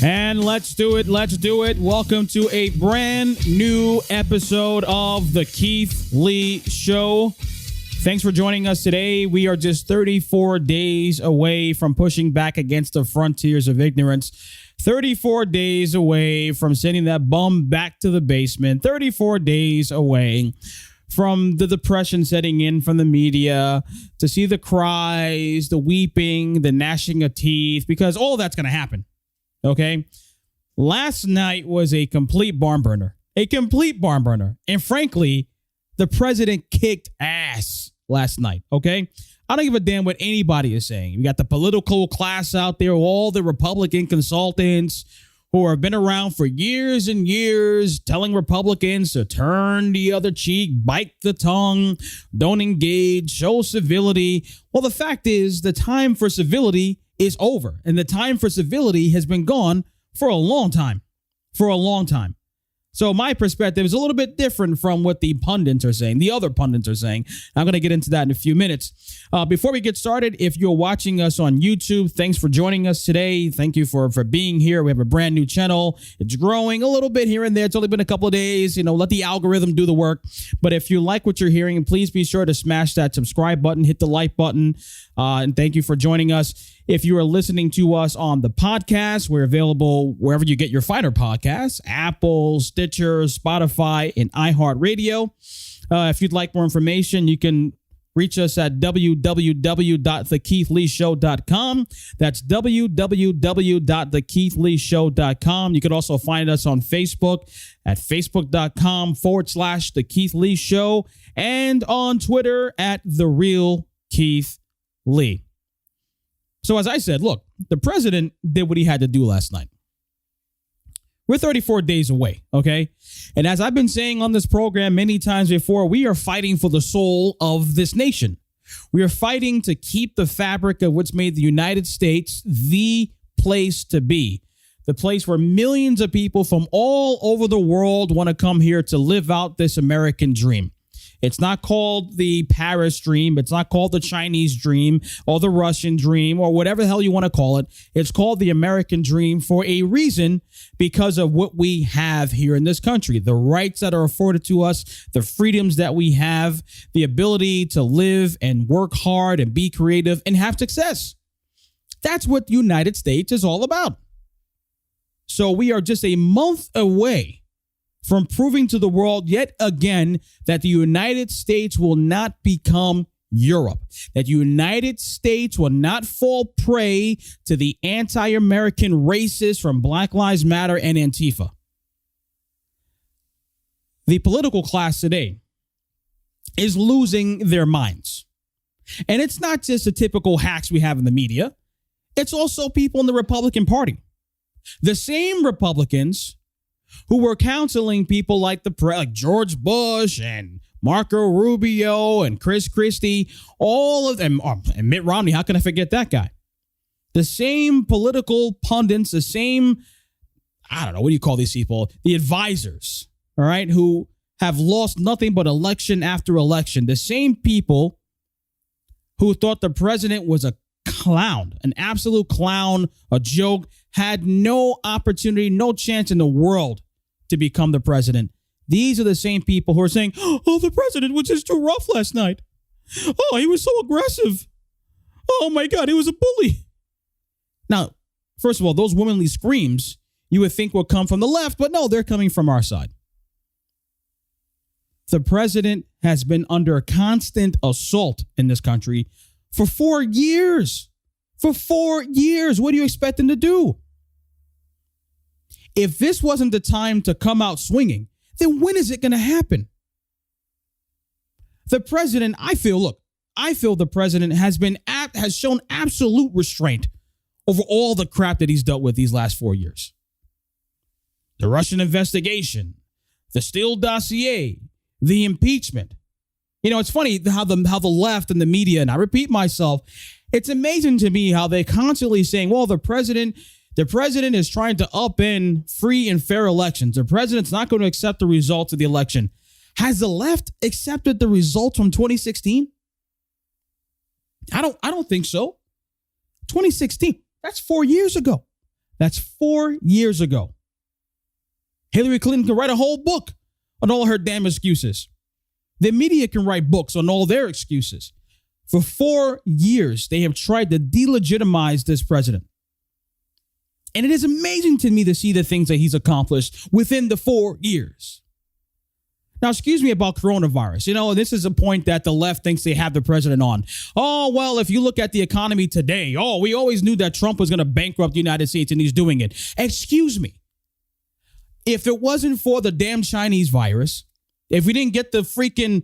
And let's do it. Let's do it. Welcome to a brand new episode of The Keith Lee Show. Thanks for joining us today. We are just 34 days away from pushing back against the frontiers of ignorance. 34 days away from sending that bum back to the basement. 34 days away from the depression setting in from the media, to see the cries, the weeping, the gnashing of teeth, because all that's going to happen. Okay? Last night was a complete barn burner. A complete barn burner. And frankly, the president kicked ass last night. Okay? I don't give a damn what anybody is saying. We got the political class out there, all the Republican consultants who have been around for years and years telling Republicans to turn the other cheek, bite the tongue, don't engage, show civility. Well, the fact is the time for civility is over, and the time for civility has been gone for a long time. So my perspective is a little bit different from what the pundits are saying, the other pundits are saying. I'm going to get into that in a few minutes. Before we get started, if you're watching us on YouTube, thanks for joining us today. Thank you for being here. We have a brand new channel. It's growing a little bit here and there. It's only been a couple of days. Let the algorithm do the work. But if you like what you're hearing, please be sure to smash that subscribe button, hit the like button. And thank you for joining us. If you are listening to us on the podcast, we're available wherever you get your finer podcasts, Apple, Stitcher, Spotify, and iHeartRadio. If you'd like more information, you can reach us at www.thekeithleeshow.com. That's www.thekeithleeshow.com. You can also find us on Facebook at facebook.com/The Keith Lee Show and on Twitter at The Real Keith Lee. So as I said, look, the president did what he had to do last night. We're 34 days away, okay? And as I've been saying on this program many times before, we are fighting for the soul of this nation. We are fighting to keep the fabric of what's made the United States the place to be, the place where millions of people from all over the world want to come here to live out this American dream. It's not called the Paris dream. It's not called the Chinese dream or the Russian dream or whatever the hell you want to call it. It's called the American dream for a reason, because of what we have here in this country, the rights that are afforded to us, the freedoms that we have, the ability to live and work hard and be creative and have success. That's what the United States is all about. So we are just a month away from proving to the world yet again that the United States will not become Europe, that the United States will not fall prey to the anti-American racists from Black Lives Matter and Antifa. The political class today is losing their minds. And it's not just the typical hacks we have in the media. It's also people in the Republican Party. The same Republicans who were counseling people like George Bush and Marco Rubio and Chris Christie, all of them, and Mitt Romney. How can I forget that guy? The same political pundits, the same, I don't know, what do you call these people? The advisors, all right, who have lost nothing but election after election. The same people who thought the president was a clown, an absolute clown, a joke, had no opportunity, no chance in the world to become the president. These are the same people who are saying, oh, the president was just too rough last night. Oh, he was so aggressive. Oh, my God, he was a bully. Now, first of all, those womanly screams you would think would come from the left, but no, they're coming from our side. The president has been under constant assault in this country for 4 years. For 4 years. What do you expect him to do? If this wasn't the time to come out swinging, then when is it going to happen? The president, I feel the president has shown absolute restraint over all the crap that he's dealt with these last 4 years. The Russian investigation, the Steele dossier, the impeachment. It's funny how the left and the media, and I repeat myself, it's amazing to me how they're constantly saying, well, the president is trying to upend free and fair elections. The president's not going to accept the results of the election. Has the left accepted the results from 2016? I don't think so. 2016, that's 4 years ago. That's 4 years ago. Hillary Clinton can write a whole book on all her damn excuses. The media can write books on all their excuses. For 4 years, they have tried to delegitimize this president. And it is amazing to me to see the things that he's accomplished within the 4 years. Now, excuse me about coronavirus. You know, this is a point that the left thinks they have the president on. Oh, well, if you look at the economy today, we always knew that Trump was going to bankrupt the United States and he's doing it. Excuse me. If it wasn't for the damn Chinese virus, if we didn't get the freaking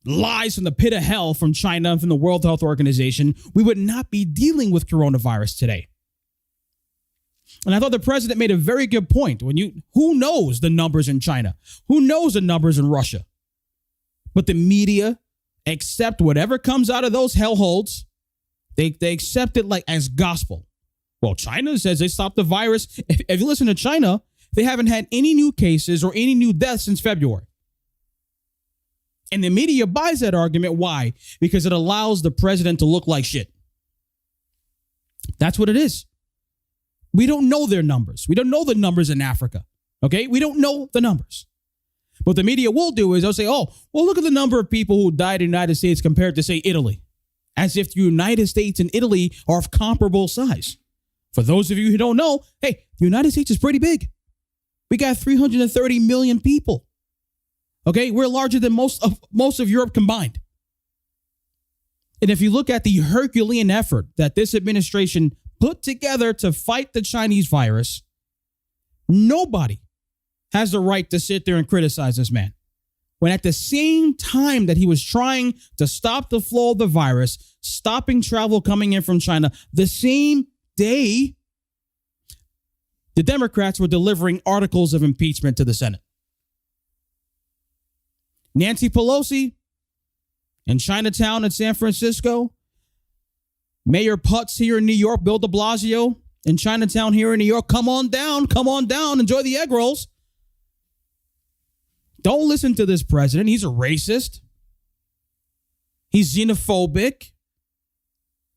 lies from the pit of hell from China and from the World Health Organization, we would not be dealing with coronavirus today. And I thought the president made a very good point. Who knows the numbers in China? Who knows the numbers in Russia? But the media accept whatever comes out of those hellholes. They accept it like as gospel. Well, China says they stopped the virus. If you listen to China, they haven't had any new cases or any new deaths since February. And the media buys that argument. Why? Because it allows the president to look like shit. That's what it is. We don't know their numbers. We don't know the numbers in Africa. Okay? We don't know the numbers. What the media will do is they'll say, look at the number of people who died in the United States compared to, say, Italy. As if the United States and Italy are of comparable size. For those of you who don't know, hey, the United States is pretty big. We got 330 million people. Okay? We're larger than most of Europe combined. And if you look at the Herculean effort that this administration put together to fight the Chinese virus, nobody has the right to sit there and criticize this man. When at the same time that he was trying to stop the flow of the virus, stopping travel coming in from China, the same day, the Democrats were delivering articles of impeachment to the Senate. Nancy Pelosi in Chinatown in San Francisco, Mayor Putz here in New York, Bill de Blasio in Chinatown here in New York. Come on down, enjoy the egg rolls. Don't listen to this president. He's a racist. He's xenophobic.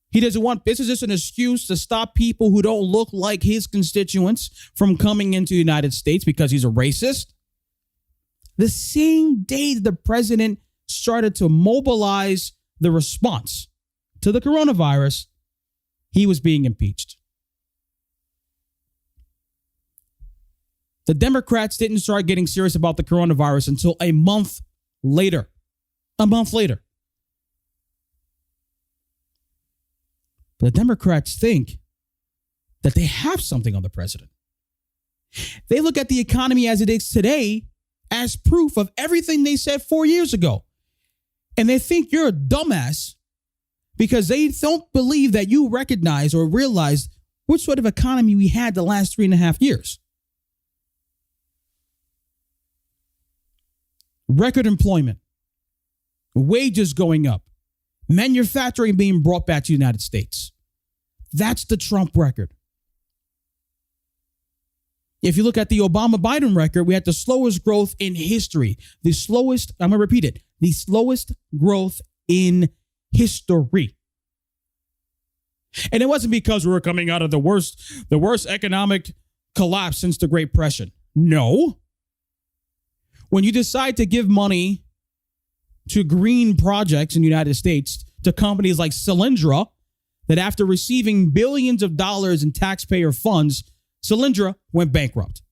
He doesn't want, this is just an excuse to stop people who don't look like his constituents from coming into the United States because he's a racist. The same day the president started to mobilize the response to the coronavirus, he was being impeached. The Democrats didn't start getting serious about the coronavirus until a month later. A month later. But the Democrats think that they have something on the president. They look at the economy as it is today as proof of everything they said 4 years ago. And they think you're a dumbass because they don't believe that you recognize or realize what sort of economy we had the last 3.5 years. Record employment, wages going up, manufacturing being brought back to the United States. That's the Trump record. If you look at the Obama-Biden record, we had the slowest growth in history. The slowest growth in history. And it wasn't because we were coming out of the worst economic collapse since the Great Depression. No. When you decide to give money to green projects in the United States, to companies like Solyndra, that after receiving billions of dollars in taxpayer funds, Solyndra went bankrupt.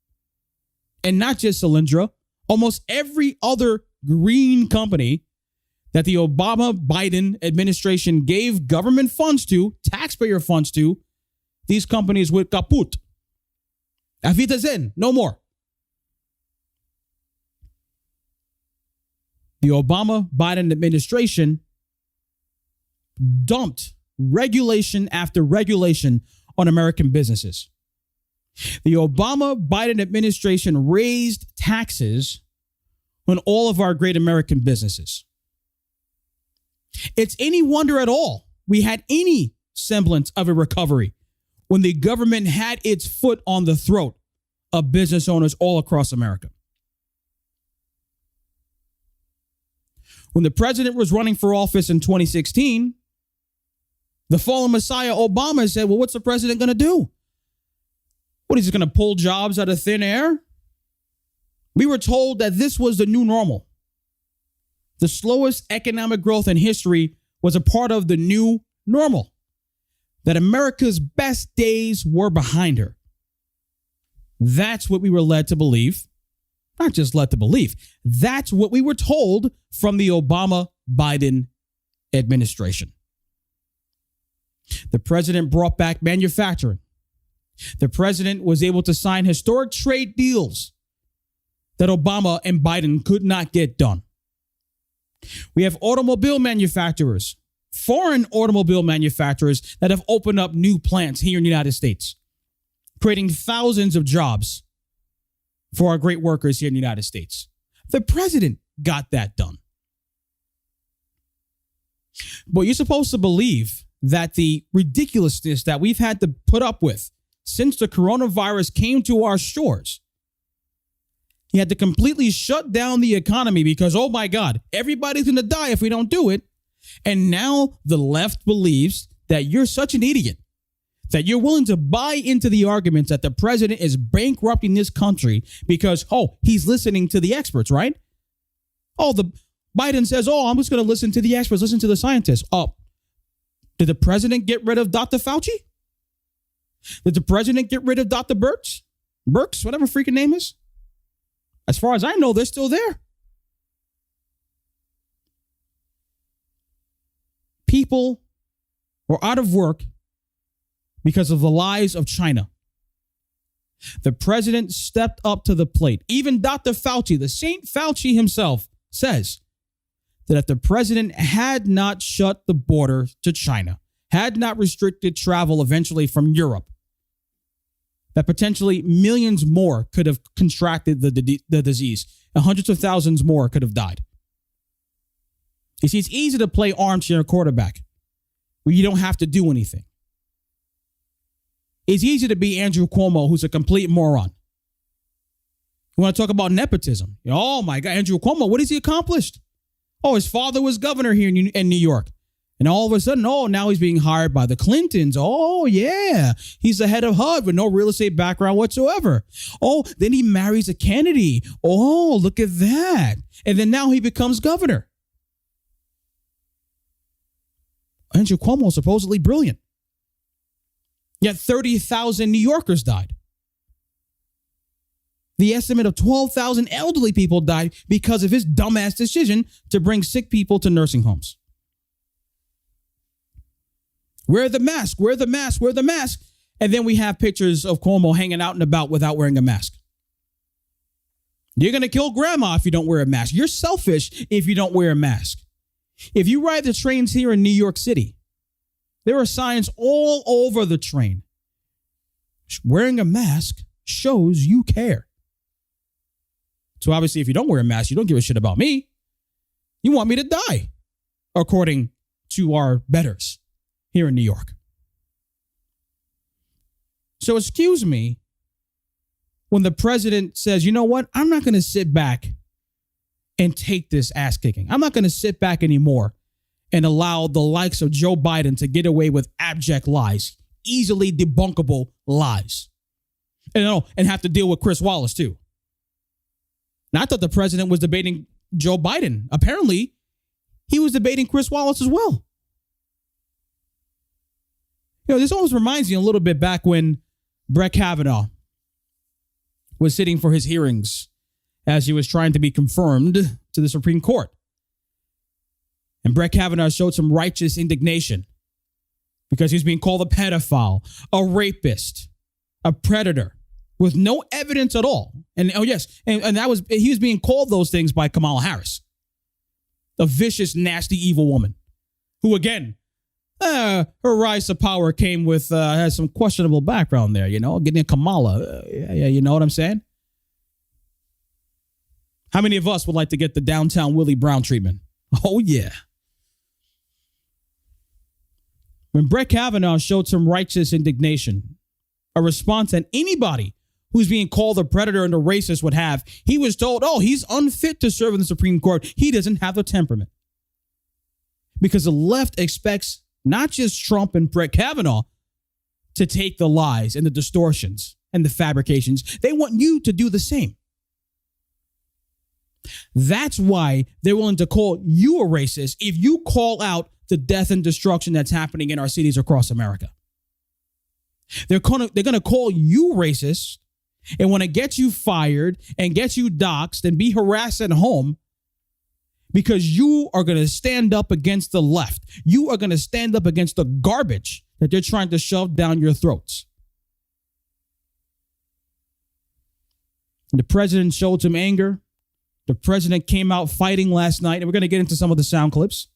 And not just Solyndra, almost every other green company that the Obama-Biden administration gave government funds to, taxpayer funds to, these companies went kaput. Auf Wiedersehen, no more. The Obama-Biden administration dumped regulation after regulation on American businesses. The Obama-Biden administration raised taxes on all of our great American businesses. It's any wonder at all we had any semblance of a recovery when the government had its foot on the throat of business owners all across America. When the president was running for office in 2016, the fallen messiah Obama said, well, what's the president going to do? What, is he going to pull jobs out of thin air? We were told that this was the new normal. The slowest economic growth in history was a part of the new normal. That America's best days were behind her. That's what we were led to believe. Not just led to believe. That's what we were told from the Obama-Biden administration. The president brought back manufacturing. The president was able to sign historic trade deals that Obama and Biden could not get done. We have automobile manufacturers, foreign automobile manufacturers that have opened up new plants here in the United States, creating thousands of jobs for our great workers here in the United States. The president got that done. But you're supposed to believe that the ridiculousness that we've had to put up with since the coronavirus came to our shores, he had to completely shut down the economy because, oh my God, everybody's going to die if we don't do it. And now the left believes that you're such an idiot that you're willing to buy into the arguments that the president is bankrupting this country because, oh, he's listening to the experts, right? Oh, the Biden says, oh, I'm just going to listen to the experts, listen to the scientists. Oh, did the president get rid of Dr. Fauci? Did the president get rid of Dr. Birx, whatever freaking name is? As far as I know, they're still there. People were out of work because of the lies of China. The president stepped up to the plate. Even Dr. Fauci, the Saint Fauci himself, says that if the president had not shut the border to China, had not restricted travel eventually from Europe, that potentially millions more could have contracted the disease, and hundreds of thousands more could have died. You see, it's easy to play armchair quarterback where you don't have to do anything. It's easy to be Andrew Cuomo, who's a complete moron. You want to talk about nepotism? Oh my God, Andrew Cuomo, what has he accomplished? Oh, his father was governor here in New York. And all of a sudden, oh, now he's being hired by the Clintons. Oh, yeah. He's the head of HUD with no real estate background whatsoever. Oh, then he marries a Kennedy. Oh, look at that. And then now he becomes governor. Andrew Cuomo is supposedly brilliant. Yet 30,000 New Yorkers died. The estimate of 12,000 elderly people died because of his dumbass decision to bring sick people to nursing homes. Wear the mask, wear the mask, wear the mask. And then we have pictures of Cuomo hanging out and about without wearing a mask. You're going to kill grandma if you don't wear a mask. You're selfish if you don't wear a mask. If you ride the trains here in New York City, there are signs all over the train. Wearing a mask shows you care. So obviously, if you don't wear a mask, you don't give a shit about me. You want me to die, according to our betters here in New York. So excuse me when the president says, you know what? I'm not going to sit back and take this ass kicking. I'm not going to sit back anymore and allow the likes of Joe Biden to get away with abject lies, easily debunkable lies, and have to deal with Chris Wallace too. Now, I thought the president was debating Joe Biden. Apparently, he was debating Chris Wallace as well. You know, this almost reminds me a little bit back when Brett Kavanaugh was sitting for his hearings as he was trying to be confirmed to the Supreme Court. And Brett Kavanaugh showed some righteous indignation because he's being called a pedophile, a rapist, a predator with no evidence at all. And oh yes, and he was being called those things by Kamala Harris, a vicious, nasty, evil woman who, again, her rise to power came with has some questionable background there, you know, getting a Kamala. You know what I'm saying? How many of us would like to get the downtown Willie Brown treatment? Oh, yeah. When Brett Kavanaugh showed some righteous indignation, a response that anybody who's being called a predator and a racist would have, he was told, oh, he's unfit to serve in the Supreme Court. He doesn't have the temperament. Because the left expects not just Trump and Brett Kavanaugh to take the lies and the distortions and the fabrications. They want you to do the same. That's why they're willing to call you a racist if you call out the death and destruction that's happening in our cities across America. They're going to call you racist and want to get you fired and get you doxxed and be harassed at home because you are going to stand up against the left. You are going to stand up against the garbage that they're trying to shove down your throats. The president showed some anger. The president came out fighting last night, and we're going to get into some of the sound clips.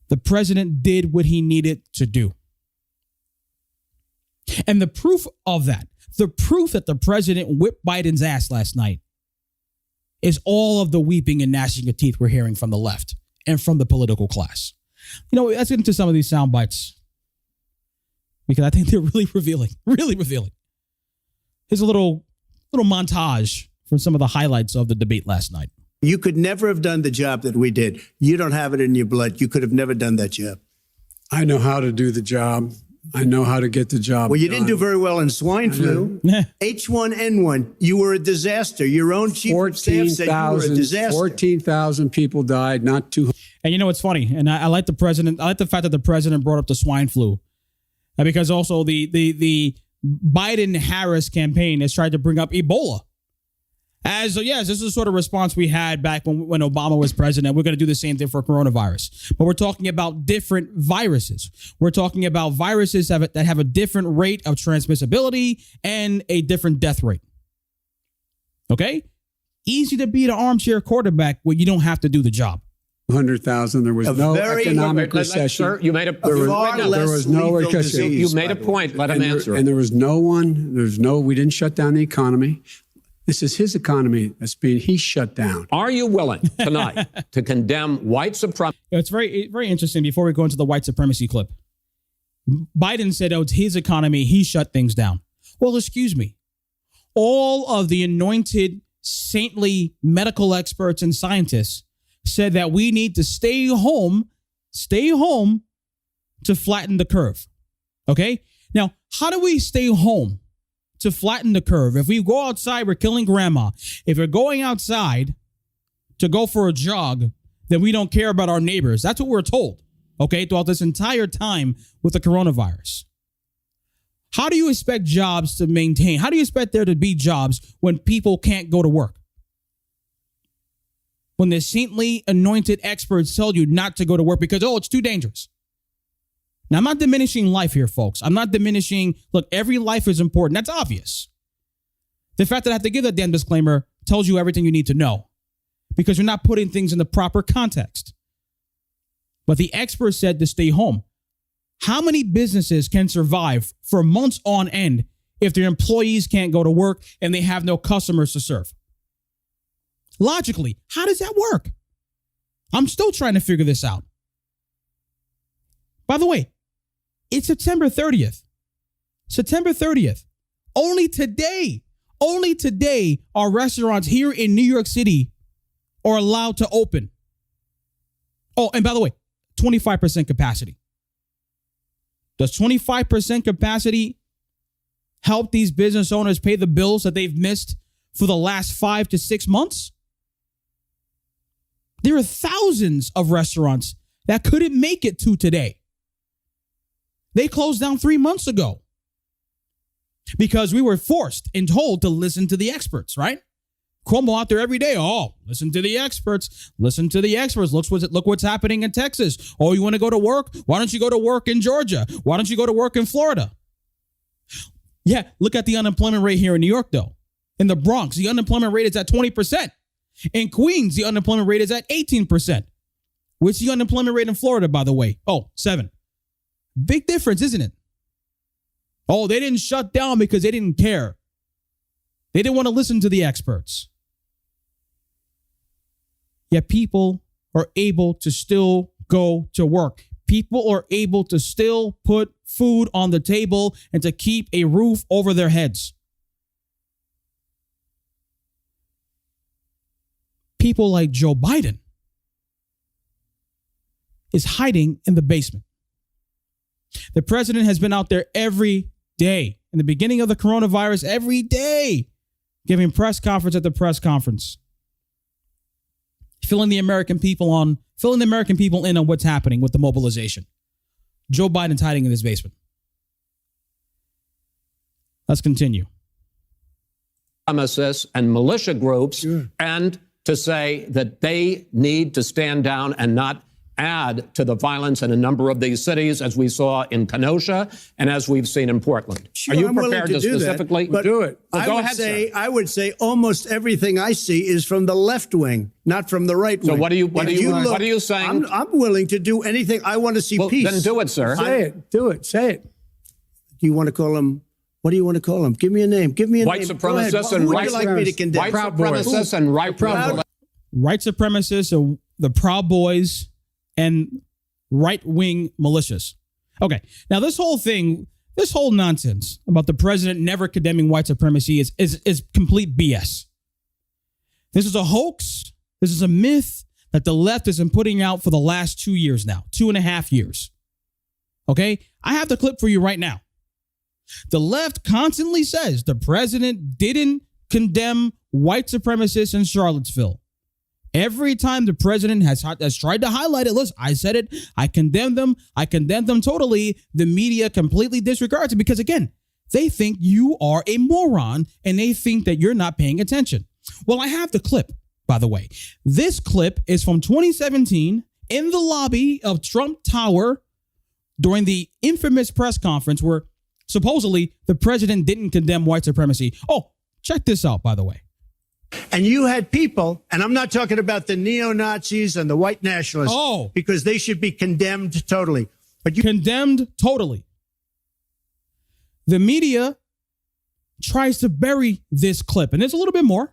The president did what he needed to do. And the proof of that, the proof that the president whipped Biden's ass last night is all of the weeping and gnashing of teeth we're hearing from the left and from the political class. You know, let's get into some of these sound bites because I think they're really revealing, really revealing. Here's a little montage from some of the highlights of the debate last night. You could never have done the job that we did. You don't have it in your blood. You could have never done that job. I know how to do the job. I know how to get the job Well, you done. didn't do very well in swine flu. H1N1, you were a disaster. Your own chief of staff said you were a disaster. 14,000 people died, not 200. And you know what's funny? And I like the president. I like the fact that the president brought up the swine flu, because also the Biden-Harris campaign has tried to bring up Ebola. Yes, this is the sort of response we had back when Obama was president. We're going to do the same thing for coronavirus. But we're talking about different viruses. We're talking about viruses that have a different rate of transmissibility and a different death rate. Okay? Easy to be the armchair quarterback when you don't have to do the job. 100,000. There was no economic recession. Sir, you made a there was no recession. You made a point. Let him answer. And there was we didn't shut down the economy. This is his economy he's shut down. Are you willing tonight to condemn white supremacy? It's very, very interesting. Before we go into the white supremacy clip, Biden said, it's his economy. He shut things down. Well, excuse me. All of the anointed, saintly medical experts and scientists said that we need to stay home to flatten the curve. Okay? Now, how do we stay home to flatten the curve? If we go outside, we're killing grandma. If we're going outside to go for a jog, then we don't care about our neighbors. That's what we're told, okay, throughout this entire time with the coronavirus. How do you expect jobs to maintain? How do you expect there to be jobs when people can't go to work? When the saintly anointed experts tell you not to go to work because, it's too dangerous. Now, I'm not diminishing life here, folks. I'm not diminishing. Look, every life is important. That's obvious. The fact that I have to give that damn disclaimer tells you everything you need to know because you're not putting things in the proper context. But the experts said to stay home. How many businesses can survive for months on end if their employees can't go to work and they have no customers to serve? Logically, how does that work? I'm still trying to figure this out. By the way, it's September 30th. September 30th. Only today are restaurants here in New York City are allowed to open. Oh, and by the way, 25% capacity. Does 25% capacity help these business owners pay the bills that they've missed for the last 5 to 6 months? There are thousands of restaurants that couldn't make it to today. They closed down 3 months ago because we were forced and told to listen to the experts, right? Cuomo out there every day. Listen to the experts. Listen to the experts. Look what's happening in Texas. You want to go to work? Why don't you go to work in Georgia? Why don't you go to work in Florida? Yeah, look at the unemployment rate here in New York, though. In the Bronx, the unemployment rate is at 20%. In Queens, the unemployment rate is at 18%. What's the unemployment rate in Florida, by the way? 7%. Big difference, isn't it? They didn't shut down because they didn't care. They didn't want to listen to the experts. Yet people are able to still go to work. People are able to still put food on the table and to keep a roof over their heads. People like Joe Biden is hiding in the basement. The president has been out there every day. In the beginning of the coronavirus, every day, giving press conference at the press conference. Filling the American people in on what's happening with the mobilization. Joe Biden's hiding in his basement. Let's continue. Supremacists and militia groups, and to say that they need to stand down and not add to the violence in a number of these cities, as we saw in Kenosha and as we've seen in Portland. Sure, Are you I'm willing prepared to do specifically that, but do it? Well, go ahead, sir. I would say almost everything I see is from the left wing, not from the right wing. So what are you saying? I'm willing to do anything. I want to see peace. Then do it, sir. Say it. Do it. Say it. Do you want to call him? What do you want to call him? Give me a name. Give me a White name. supremacists and Who would white you like me to condemn? White supremacists and White supremacists or the Proud Boys and right-wing militias. Okay, now this whole nonsense about the president never condemning white supremacy is complete BS. This is a hoax. This is a myth that the left has been putting out for the last 2 years now, 2.5 years. Okay, I have the clip for you right now. The left constantly says the president didn't condemn white supremacists in Charlottesville. Every time the president has tried to highlight it, listen, I said it, I condemn them totally. The media completely disregards it because, again, they think you are a moron and they think that you're not paying attention. Well, I have the clip, by the way. This clip is from 2017 in the lobby of Trump Tower during the infamous press conference where supposedly the president didn't condemn white supremacy. Oh, check this out, by the way. And you had people, and I'm not talking about the neo-Nazis and the white nationalists, because they should be condemned totally. But you condemned totally. The media tries to bury this clip, and there's a little bit more.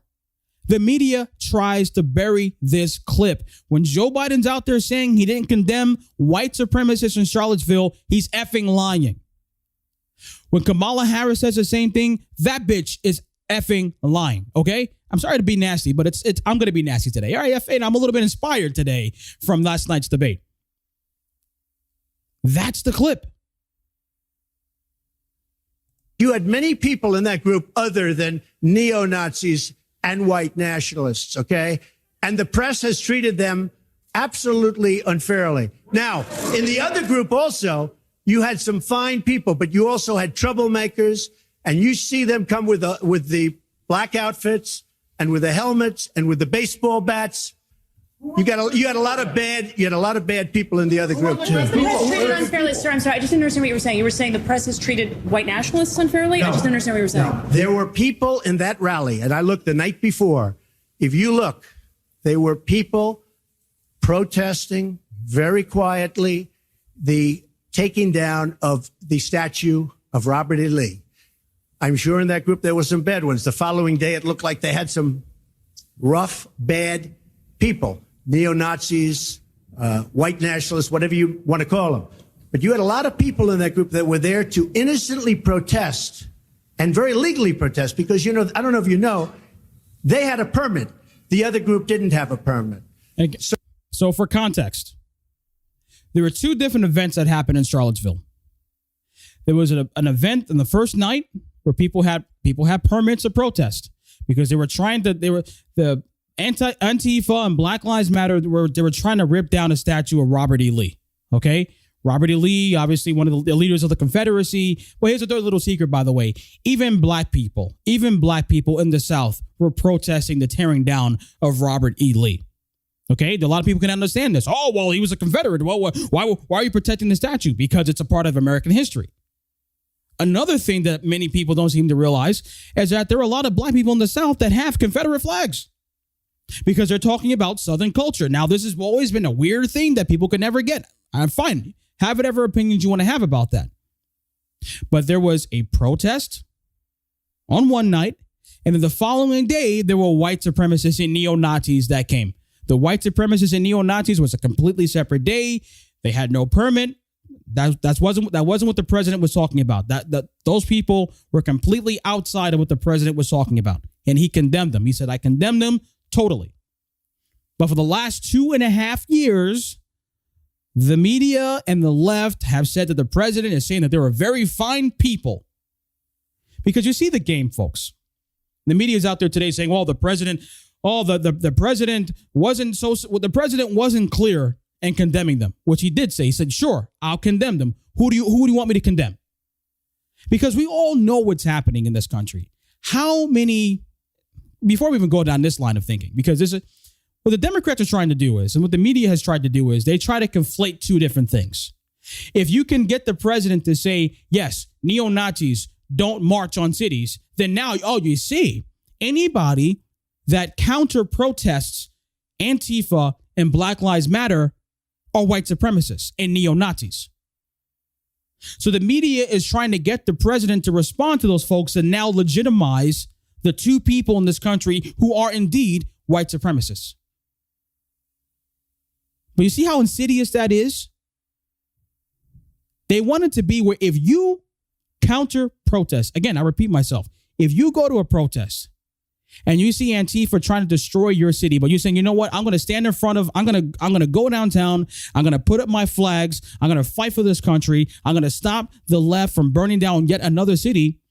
The media tries to bury this clip. When Joe Biden's out there saying he didn't condemn white supremacists in Charlottesville, he's effing lying. When Kamala Harris says the same thing, that bitch is effing lying, okay? I'm sorry to be nasty, but I'm going to be nasty today. All right, and I'm a little bit inspired today from last night's debate. That's the clip. You had many people in that group other than neo-Nazis and white nationalists, okay? And the press has treated them absolutely unfairly. Now, in the other group also, you had some fine people, but you also had troublemakers, and you see them come with the black outfits and with the helmets and with the baseball bats. You had a lot of bad people in the other group too. The press is treated unfairly, sir. I'm sorry, I just didn't understand what you were saying. You were saying the press has treated white nationalists unfairly? No, I just didn't understand what you were saying. No. There were people in that rally, and I looked the night before. If you look, there were people protesting very quietly the taking down of the statue of Robert E. Lee. I'm sure in that group there were some bad ones. The following day, it looked like they had some rough, bad people, neo-Nazis, white nationalists, whatever you want to call them. But you had a lot of people in that group that were there to innocently protest and very legally protest because, I don't know if you know, they had a permit. The other group didn't have a permit. So for context, there were two different events that happened in Charlottesville. There was an event in the first night where people had permits to protest because they were the Antifa and Black Lives Matter they were trying to rip down a statue of Robert E. Lee. Okay, Robert E. Lee, obviously one of the leaders of the Confederacy. Well, here's a third little secret, by the way. Even black people in the South were protesting the tearing down of Robert E. Lee. Okay, a lot of people can understand this. Oh, well, he was a Confederate. Well, why are you protecting the statue? Because it's a part of American history. Another thing that many people don't seem to realize is that there are a lot of black people in the South that have Confederate flags because they're talking about Southern culture. Now, this has always been a weird thing that people could never get. I'm fine. Have whatever opinions you want to have about that. But there was a protest on one night, and then the following day, there were white supremacists and neo-Nazis that came. The white supremacists and neo-Nazis was a completely separate day. They had no permit. That wasn't what the president was talking about. Those people were completely outside of what the president was talking about. And he condemned them. He said, I condemn them totally. But for the last 2.5 years, the media and the left have said that the president is saying that there are very fine people Because you see the game, folks. The media is out there today saying, well, the president wasn't clear in condemning them, which he did say. He said, sure, I'll condemn them. Who do you want me to condemn? Because we all know what's happening in this country. How many, before we even go down this line of thinking, because this is what the Democrats are trying to do is, and what the media has tried to do is, they try to conflate two different things. If you can get the president to say, yes, neo-Nazis don't march on cities, then now, you see, anybody that counter-protests Antifa and Black Lives Matter are white supremacists and neo-Nazis. So the media is trying to get the president to respond to those folks and now legitimize the two people in this country who are indeed white supremacists. But you see how insidious that is? They want it to be where if you counter protest, again, I repeat myself, if you go to a protest and you see Antifa trying to destroy your city, but you're saying, you know what, I'm going to stand in front of, I'm going to go downtown, I'm going to put up my flags, I'm going to fight for this country, I'm going to stop the left from burning down yet another city,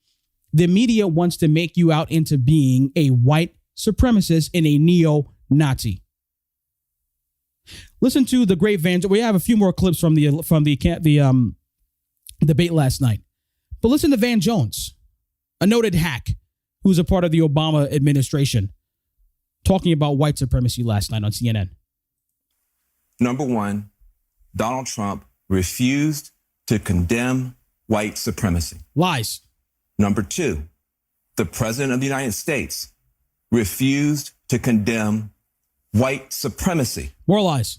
the media wants to make you out into being a white supremacist and a neo-Nazi. Listen to the great Van. We have a few more clips from the debate last night, but listen to Van Jones, a noted hack who's a part of the Obama administration, talking about white supremacy last night on CNN. Number one, Donald Trump refused to condemn white supremacy. Lies. Number two, the President of the United States refused to condemn white supremacy. More lies.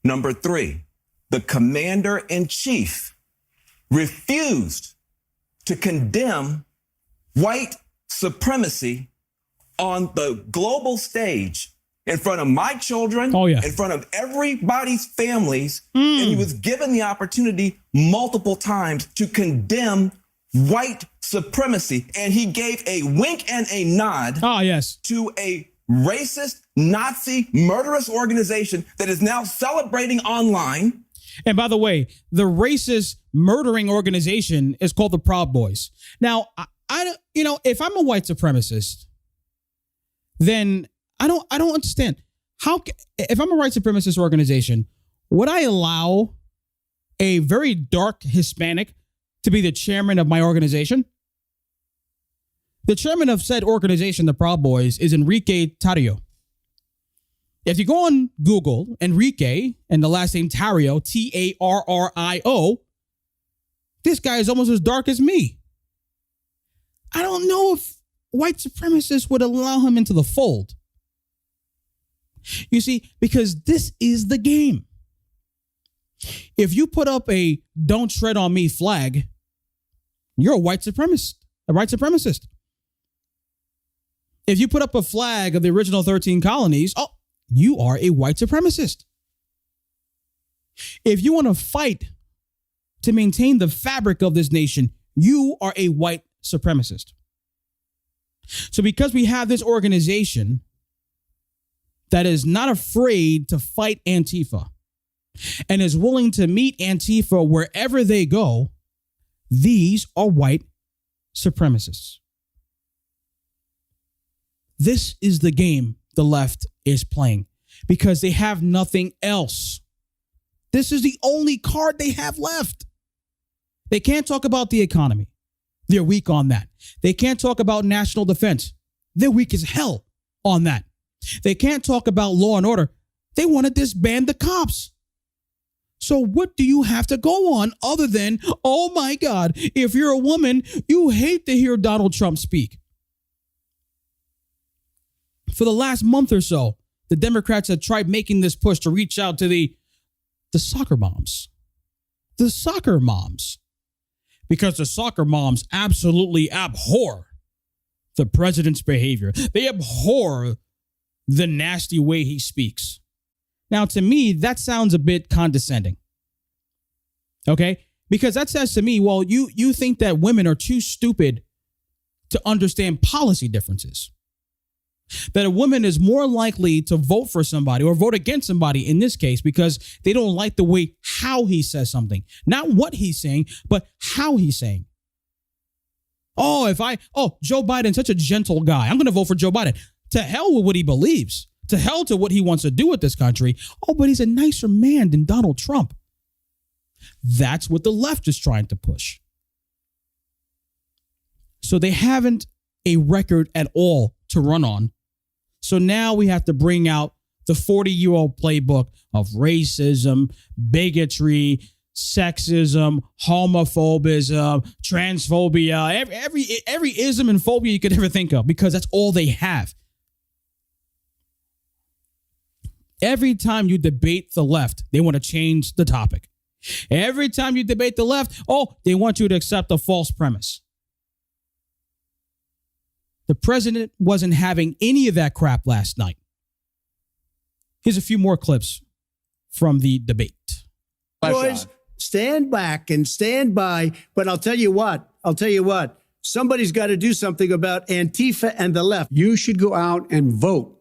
Number three, the Commander-in-Chief refused to condemn white supremacy on the global stage in front of my children, in front of everybody's families, and he was given the opportunity multiple times to condemn white supremacy, and he gave a wink and a nod to a racist, Nazi, murderous organization that is now celebrating online. And by the way, the racist murdering organization is called the Proud Boys. Now, if I'm a white supremacist, then I don't understand how, if I'm a white supremacist organization, would I allow a very dark Hispanic to be the chairman of my organization? The chairman of said organization, the Proud Boys, is Enrique Tarrio. If you go on Google, Enrique, and the last name Tarrio, Tarrio, this guy is almost as dark as me. I don't know if white supremacists would allow him into the fold. You see, because this is the game. If you put up a "Don't Tread on Me" flag, you're a white supremacist, If you put up a flag of the original 13 colonies, you are a white supremacist. If you want to fight to maintain the fabric of this nation, you are a white supremacist. So because we have this organization that is not afraid to fight Antifa and is willing to meet Antifa wherever they go, these are white supremacists. This is the game the left is playing because they have nothing else. This is the only card they have left. They can't talk about the economy. They're weak on that. They can't talk about national defense. They're weak as hell on that. They can't talk about law and order. They want to disband the cops. So what do you have to go on other than, oh my God, if you're a woman, you hate to hear Donald Trump speak. For the last month or so, the Democrats have tried making this push to reach out to the soccer moms. The soccer moms. Because the soccer moms absolutely abhor the president's behavior. They abhor the nasty way he speaks. Now, to me, that sounds a bit condescending. Okay? Because that says to me, well, you think that women are too stupid to understand policy differences. That a woman is more likely to vote for somebody or vote against somebody in this case because they don't like the way how he says something. Not what he's saying, but how he's saying. Joe Biden's such a gentle guy. I'm going to vote for Joe Biden. To hell with what he believes. To hell to what he wants to do with this country. Oh, but he's a nicer man than Donald Trump. That's what the left is trying to push. So they haven't a record at all to run on. So now we have to bring out the 40-year-old playbook of racism, bigotry, sexism, homophobism, transphobia, every ism and phobia you could ever think of, because that's all they have. Every time you debate the left, they want to change the topic. Every time you debate the left, they want you to accept a false premise. The president wasn't having any of that crap last night. Here's a few more clips from the debate. Boys, stand back and stand by. But I'll tell you what. Somebody's got to do something about Antifa and the left. You should go out and vote.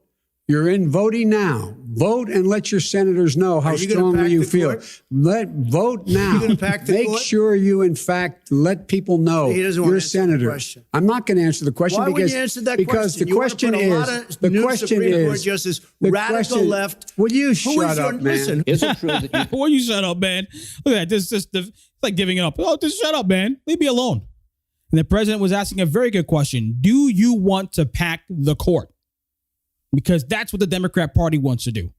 You're in voting now. Vote and let your senators know how strongly you feel. Vote now. Make sure you, in fact, let people know you're a senator. I'm not going to answer the question. Why would you answer that question? The question is, Justice, radical left. Will you shut up, man? Is it true that Will you shut up, man? Look at that. This is like giving it up. Just shut up, man. Leave me alone. And the president was asking a very good question. Do you want to pack the court? Because that's what the Democrat Party wants to do.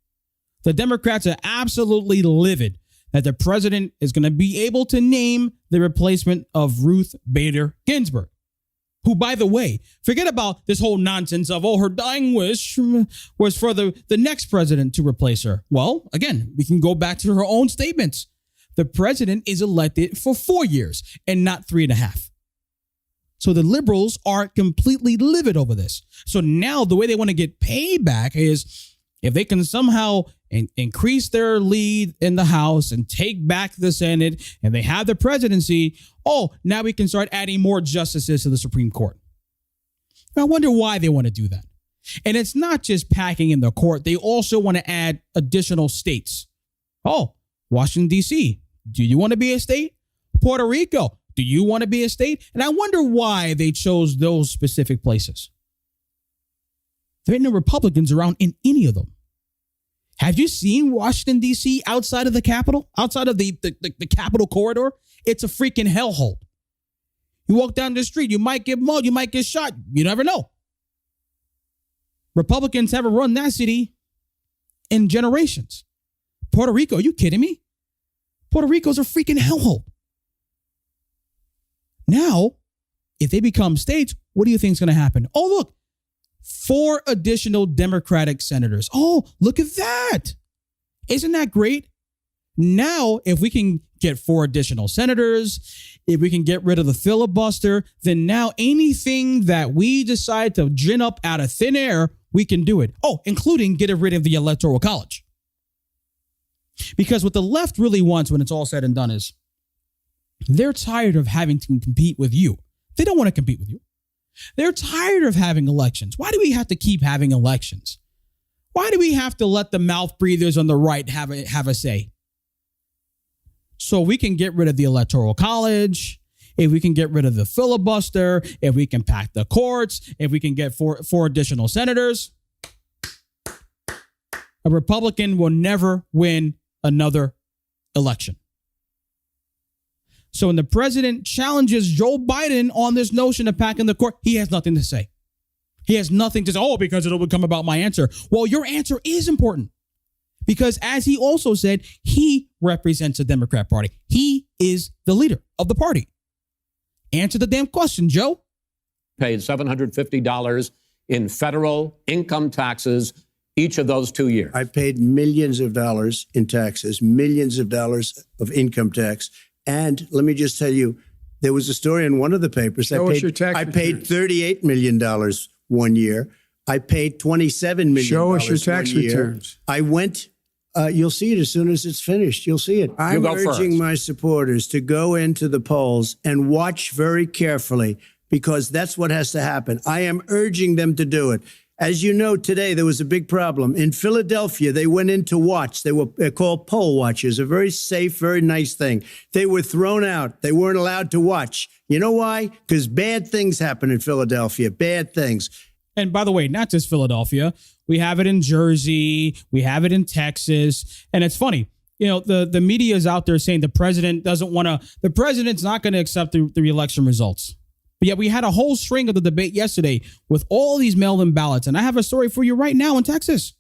The Democrats are absolutely livid that the president is going to be able to name the replacement of Ruth Bader Ginsburg, who, by the way, forget about this whole nonsense of, her dying wish was for the next president to replace her. Well, again, we can go back to her own statements. The president is elected for 4 years and not 3.5. So the liberals are completely livid over this. So now the way they want to get payback is if they can somehow increase their lead in the House and take back the Senate and they have the presidency, now we can start adding more justices to the Supreme Court. Now, I wonder why they want to do that. And it's not just packing in the court. They also want to add additional states. Washington, D.C. Do you want to be a state? Puerto Rico. Do you want to be a state? And I wonder why they chose those specific places. There ain't no Republicans around in any of them. Have you seen Washington, D.C. outside of the Capitol? Outside of the Capitol corridor? It's a freaking hellhole. You walk down the street, you might get mugged, you might get shot. You never know. Republicans haven't run that city in generations. Puerto Rico, are you kidding me? Puerto Rico's a freaking hellhole. Now, if they become states, what do you think is going to happen? Look, 4 additional Democratic senators. Look at that. Isn't that great? Now, if we can get 4 additional senators, if we can get rid of the filibuster, then now anything that we decide to gin up out of thin air, we can do it. Including getting rid of the Electoral College. Because what the left really wants when it's all said and done is, they're tired of having to compete with you. They don't want to compete with you. They're tired of having elections. Why do we have to keep having elections? Why do we have to let the mouth breathers on the right have a say? So we can get rid of the Electoral College, if we can get rid of the filibuster, if we can pack the courts, if we can get four additional senators, a Republican will never win another election. So when the president challenges Joe Biden on this notion of packing the court, he has nothing to say. He has nothing to say, because it'll become about my answer. Well, your answer is important. Because as he also said, he represents the Democrat Party. He is the leader of the party. Answer the damn question, Joe. Paid $750 in federal income taxes each of those 2 years. I paid millions of dollars in taxes, millions of dollars of income tax. And let me just tell you, there was a story in one of the papers. I paid $38 million 1 year. I paid $27 million. Show us your tax returns. I went, you'll see it as soon as it's finished. You'll see it. I'm urging my supporters to go into the polls and watch very carefully, because that's what has to happen. I am urging them to do it. As you know, today there was a big problem. In Philadelphia, they went in to watch. They were called poll watchers, a very safe, very nice thing. They were thrown out. They weren't allowed to watch. You know why? Because bad things happen in Philadelphia, bad things. And by the way, not just Philadelphia. We have it in Jersey. We have it in Texas. And it's funny. You know, the media is out there saying the president's not going to accept the election results. But yet we had a whole string of the debate yesterday with all these mail-in ballots. And I have a story for you right now in Texas.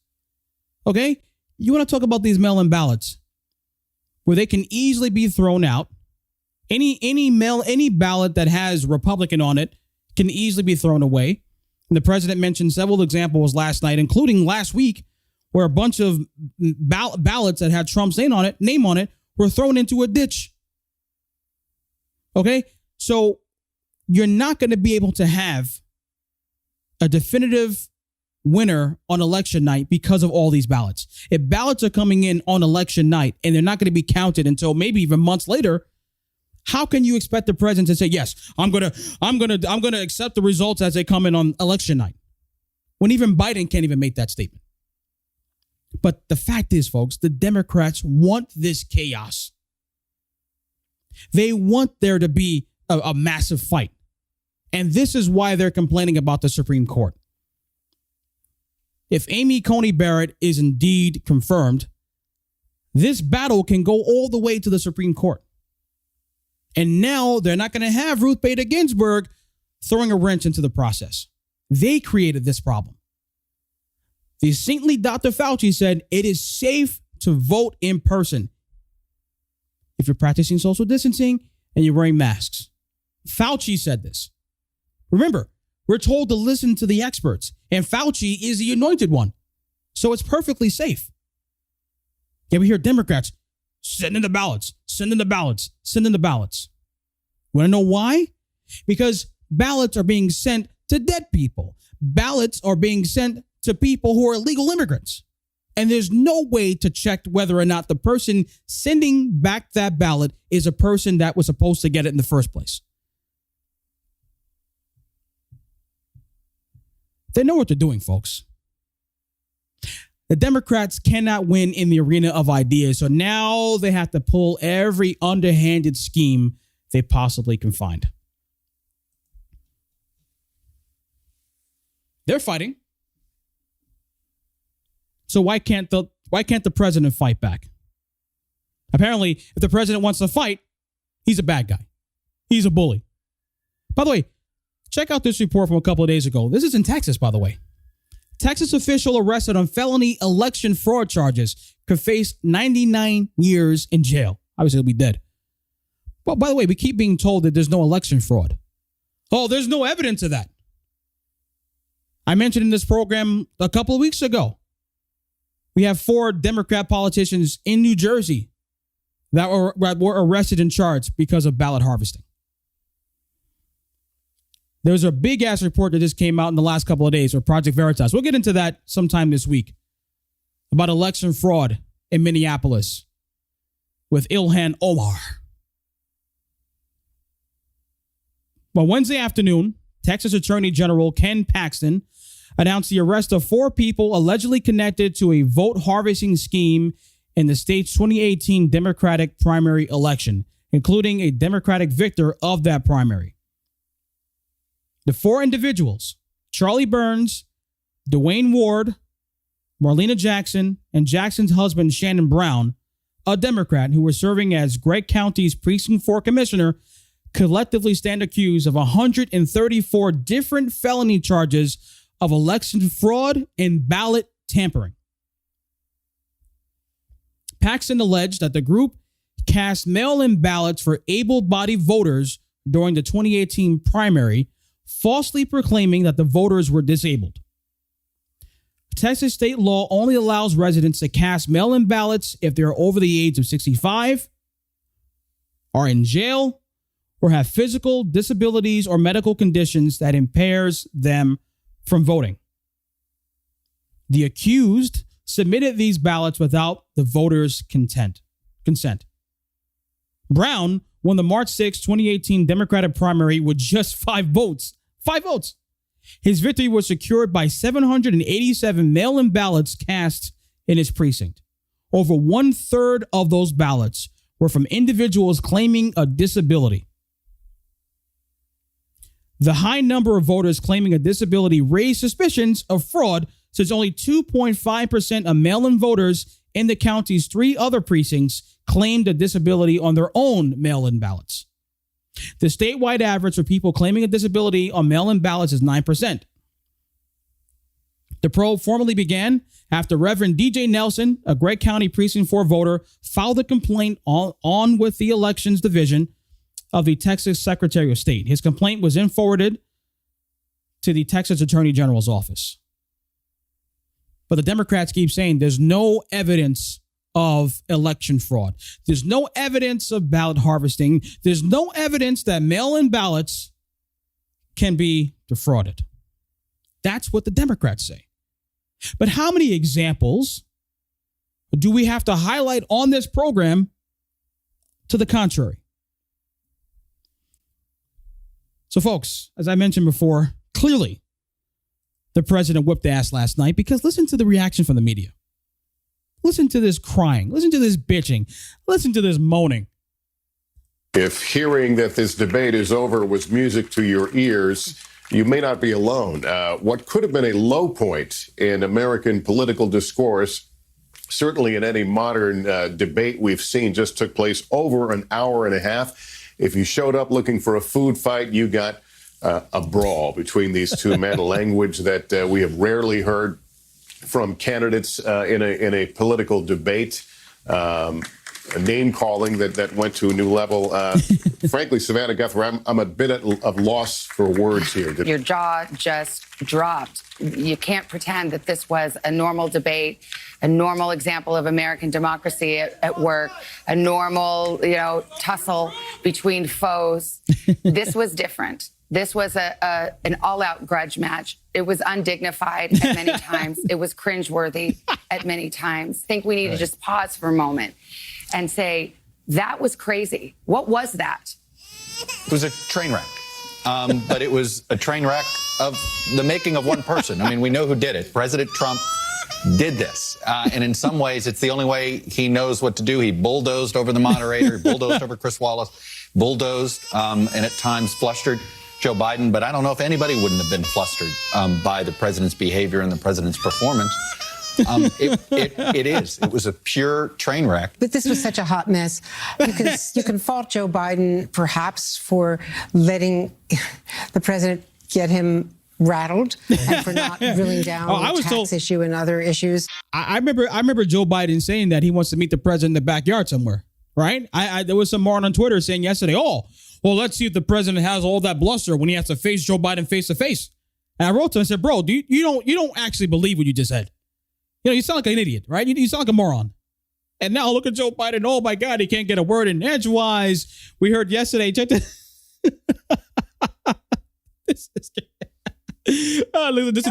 Okay? You want to talk about these mail-in ballots where they can easily be thrown out. Any ballot that has Republican on it can easily be thrown away. And the president mentioned several examples last night, including last week, where a bunch of ballots that had Trump's name on it were thrown into a ditch. Okay? So you're not going to be able to have a definitive winner on election night because of all these ballots. If ballots are coming in on election night and they're not going to be counted until maybe even months later, how can you expect the president to say, yes, I'm going to accept the results as they come in on election night, when even Biden can't even make that statement? But the fact is, folks, the Democrats want this chaos. They want there to be a massive fight. And this is why they're complaining about the Supreme Court. If Amy Coney Barrett is indeed confirmed, this battle can go all the way to the Supreme Court. And now they're not going to have Ruth Bader Ginsburg throwing a wrench into the process. They created this problem. The saintly Dr. Fauci said it is safe to vote in person if you're practicing social distancing and you're wearing masks. Fauci said this. Remember, we're told to listen to the experts, and Fauci is the anointed one. So it's perfectly safe. Yeah, we hear Democrats, send in the ballots, send in the ballots, send in the ballots. Want to know why? Because ballots are being sent to dead people. Ballots are being sent to people who are illegal immigrants. And there's no way to check whether or not the person sending back that ballot is a person that was supposed to get it in the first place. They know what they're doing, folks. The Democrats cannot win in the arena of ideas, so now they have to pull every underhanded scheme they possibly can find. They're fighting. So why can't the president fight back? Apparently, if the president wants to fight, he's a bad guy. He's a bully. By the way, check out this report from a couple of days ago. This is in Texas, by the way. Texas official arrested on felony election fraud charges could face 99 years in jail. Obviously, he'll be dead. But by the way, we keep being told that there's no election fraud. Oh, there's no evidence of that. I mentioned in this program a couple of weeks ago, we have 4 Democrat politicians in New Jersey that were arrested and charged because of ballot harvesting. There was a big-ass report that just came out in the last couple of days, or Project Veritas. We'll get into that sometime this week, about election fraud in Minneapolis with Ilhan Omar. Well, Wednesday afternoon, Texas Attorney General Ken Paxton announced the arrest of 4 people allegedly connected to a vote harvesting scheme in the state's 2018 Democratic primary election, including a Democratic victor of that primary. The 4 individuals, Charlie Burns, Dwayne Ward, Marlena Jackson, and Jackson's husband, Shannon Brown, a Democrat who was serving as Gregg County's Precinct 4 commissioner, collectively stand accused of 134 different felony charges of election fraud and ballot tampering. Paxton alleged that the group cast mail-in ballots for able-bodied voters during the 2018 primary, falsely proclaiming that the voters were disabled. Texas state law only allows residents to cast mail-in ballots if they're over the age of 65, are in jail, or have physical disabilities or medical conditions that impairs them from voting. The accused submitted these ballots without the voters' consent. Brown won the March 6, 2018 Democratic primary with just 5 votes. 5 votes. His victory was secured by 787 mail-in ballots cast in his precinct. Over 1/3 of those ballots were from individuals claiming a disability. The high number of voters claiming a disability raised suspicions of fraud, since only 2.5% of mail-in voters in the county's 3 other precincts claimed a disability on their own mail-in ballots. The statewide average for people claiming a disability on mail-in ballots is 9%. The probe formally began after Reverend DJ Nelson, a Gregg County Precinct 4 voter, filed a complaint on with the Elections Division of the Texas Secretary of State. His complaint was then forwarded to the Texas Attorney General's office. But the Democrats keep saying there's no evidence of election fraud. There's no evidence of ballot harvesting. There's no evidence that mail-in ballots can be defrauded. That's what the Democrats say. But how many examples do we have to highlight on this program to the contrary? So, folks, as I mentioned before, clearly the president whipped ass last night, because listen to the reaction from the media. Listen to this crying. Listen to this bitching. Listen to this moaning. If hearing that this debate is over was music to your ears, you may not be alone. What could have been a low point in American political discourse, certainly in any modern debate we've seen, just took place over an hour and a half. If you showed up looking for a food fight, you got a brawl between these two men, a language that we have rarely heard from candidates in a political debate. A name calling that went to a new level. Frankly, Savannah Guthrie, I'm a bit of loss for words here. Your jaw just dropped. You can't pretend that this was a normal debate, a normal example of American democracy at work, a normal, tussle between foes. This was different. This was an all-out grudge match. It was undignified at many times. It was cringeworthy at many times. I think we need to just pause for a moment and say, that was crazy. What was that? It was a train wreck. But it was a train wreck of the making of one person. I mean, we know who did it. President Trump did this. And in some ways, it's the only way he knows what to do. He bulldozed over the moderator, he bulldozed over Chris Wallace, bulldozed and at times flustered Joe Biden. But I don't know if anybody wouldn't have been flustered by the president's behavior and the president's performance. It was a pure train wreck. But this was such a hot mess. You can fault Joe Biden perhaps for letting the president get him rattled and for not drilling down on the tax issue and other issues. I remember Joe Biden saying that he wants to meet the president in the backyard somewhere, right? There was some moron on Twitter saying yesterday, well, let's see if the president has all that bluster when he has to face Joe Biden face to face. And I wrote to him and said, bro, you don't actually believe what you just said. You sound like an idiot, right? You sound like a moron. And now look at Joe Biden. Oh, my God, he can't get a word in edgewise. We heard yesterday. Check this. Listen